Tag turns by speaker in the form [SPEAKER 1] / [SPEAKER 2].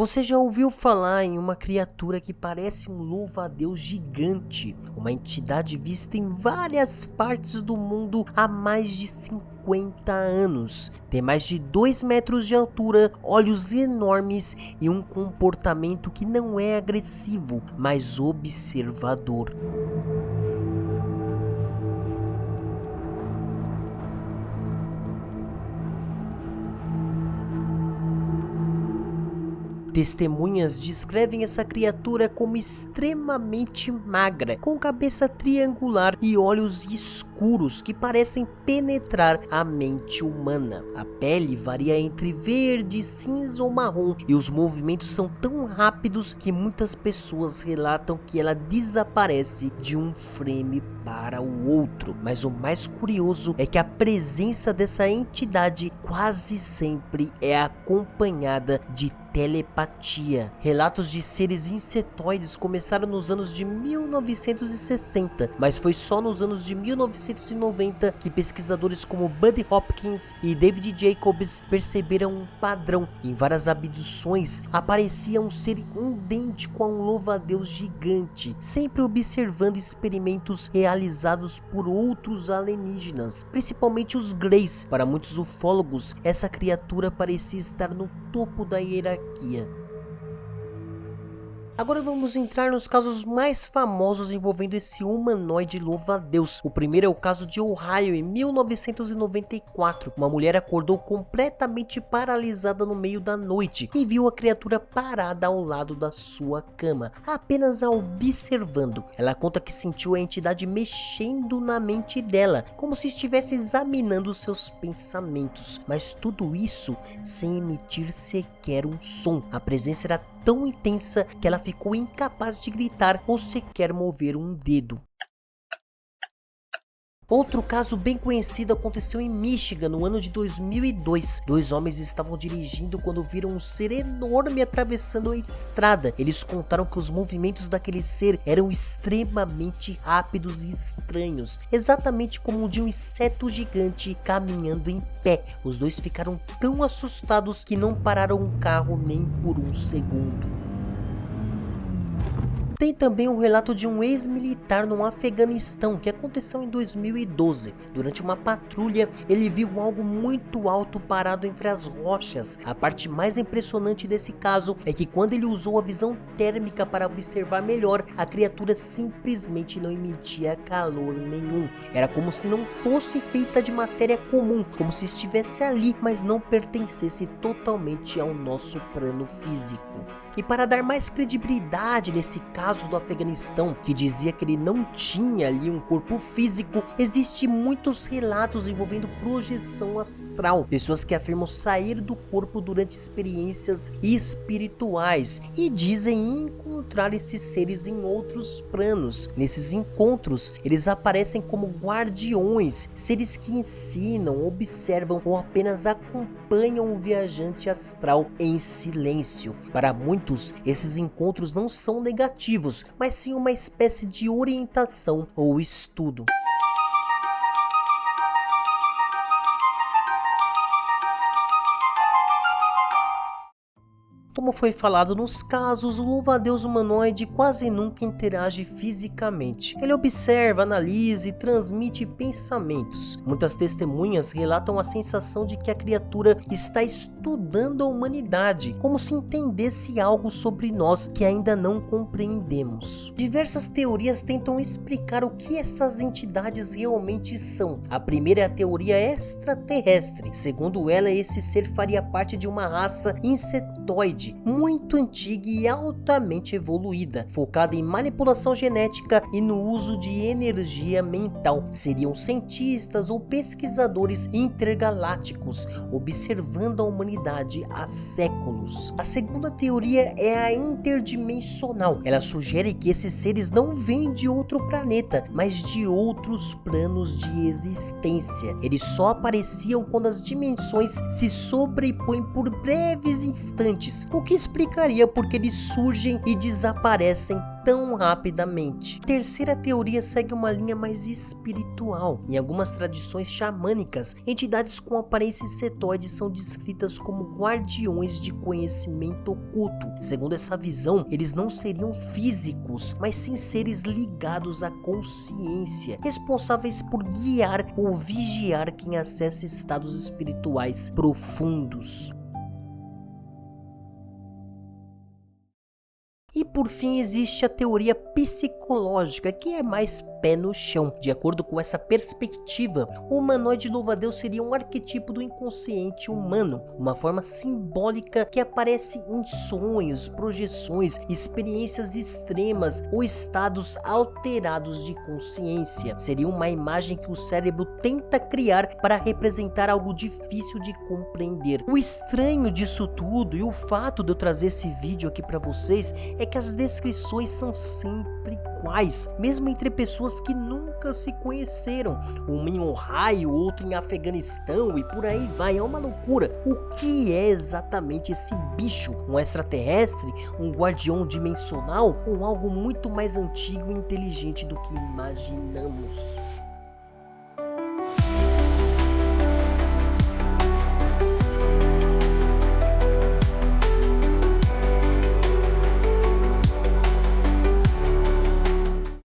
[SPEAKER 1] Você já ouviu falar em uma criatura que parece um louva-a-Deus gigante, uma entidade vista em várias partes do mundo há mais de 50 anos. Tem mais de 2 metros de altura, olhos enormes e um comportamento que não é agressivo, mas observador. Testemunhas descrevem essa criatura como extremamente magra, com cabeça triangular e olhos escuros que parecem penetrar a mente humana. A pele varia entre verde, cinza ou marrom e os movimentos são tão rápidos que muitas pessoas relatam que ela desaparece de um frame para o outro. Mas o mais curioso é que a presença dessa entidade quase sempre é acompanhada de telepatia. Relatos de seres insetoides começaram nos anos de 1960, mas foi só nos anos de 1990 que pesquisadores como Buddy Hopkins e David Jacobs perceberam um padrão. Em várias abduções aparecia um ser idêntico a um louva-a-Deus gigante, sempre observando experimentos realizados por outros alienígenas, principalmente os Greys. Para muitos ufólogos, essa criatura parecia estar no topo da hierarquia. Agora vamos entrar nos casos mais famosos envolvendo esse humanoide louva-a-Deus. O primeiro é o caso de Ohio, em 1994. Uma mulher acordou completamente paralisada no meio da noite e viu a criatura parada ao lado da sua cama, apenas a observando. Ela conta que sentiu a entidade mexendo na mente dela, como se estivesse examinando seus pensamentos, mas tudo isso sem emitir sequer um som. A presença era tão intensa que ela ficou incapaz de gritar ou sequer mover um dedo. Outro caso bem conhecido aconteceu em Michigan no ano de 2002. Dois homens estavam dirigindo quando viram um ser enorme atravessando a estrada. Eles contaram que os movimentos daquele ser eram extremamente rápidos e estranhos, exatamente como o de um inseto gigante caminhando em pé. Os dois ficaram tão assustados que não pararam o carro nem por um segundo. Tem também o relato de um ex-militar no Afeganistão que aconteceu em 2012. Durante uma patrulha, ele viu algo muito alto parado entre as rochas. A parte mais impressionante desse caso é que quando ele usou a visão térmica para observar melhor, a criatura simplesmente não emitia calor nenhum. Era como se não fosse feita de matéria comum, como se estivesse ali, mas não pertencesse totalmente ao nosso plano físico. E para dar mais credibilidade nesse caso do Afeganistão, que dizia que ele não tinha ali um corpo físico, existem muitos relatos envolvendo projeção astral, pessoas que afirmam sair do corpo durante experiências espirituais e dizem encontrar esses seres em outros planos. Nesses encontros, eles aparecem como guardiões, seres que ensinam, observam ou apenas acompanham o viajante astral em silêncio. Para muitos, esses encontros não são negativos, mas sim uma espécie de orientação ou estudo. Como foi falado nos casos, o louva-a-Deus humanoide quase nunca interage fisicamente. Ele observa, analisa e transmite pensamentos. Muitas testemunhas relatam a sensação de que a criatura está estudando a humanidade, como se entendesse algo sobre nós que ainda não compreendemos. Diversas teorias tentam explicar o que essas entidades realmente são. A primeira é a teoria extraterrestre. Segundo ela, esse ser faria parte de uma raça insetoide muito antiga e altamente evoluída, focada em manipulação genética e no uso de energia mental. Seriam cientistas ou pesquisadores intergalácticos, observando a humanidade há séculos. A segunda teoria é a interdimensional. Ela sugere que esses seres não vêm de outro planeta, mas de outros planos de existência. Eles só apareciam quando as dimensões se sobrepõem por breves instantes, o que explicaria porque eles surgem e desaparecem tão rapidamente. Terceira teoria segue uma linha mais espiritual. Em algumas tradições xamânicas, entidades com aparência insetoide são descritas como guardiões de conhecimento oculto. Segundo essa visão, eles não seriam físicos, mas sim seres ligados à consciência, responsáveis por guiar ou vigiar quem acessa estados espirituais profundos. E por fim existe a teoria psicológica, que é mais pé no chão. De acordo com essa perspectiva, o humanoide louva-a-Deus seria um arquetipo do inconsciente humano, uma forma simbólica que aparece em sonhos, projeções, experiências extremas ou estados alterados de consciência. Seria uma imagem que o cérebro tenta criar para representar algo difícil de compreender. O estranho disso tudo e o fato de eu trazer esse vídeo aqui para vocês é que as descrições são sempre iguais, mesmo entre pessoas que nunca se conheceram. Um em Ohio, outro em Afeganistão e por aí vai, é uma loucura. O que é exatamente esse bicho? Um extraterrestre? Um guardião dimensional? Ou algo muito mais antigo e inteligente do que imaginamos?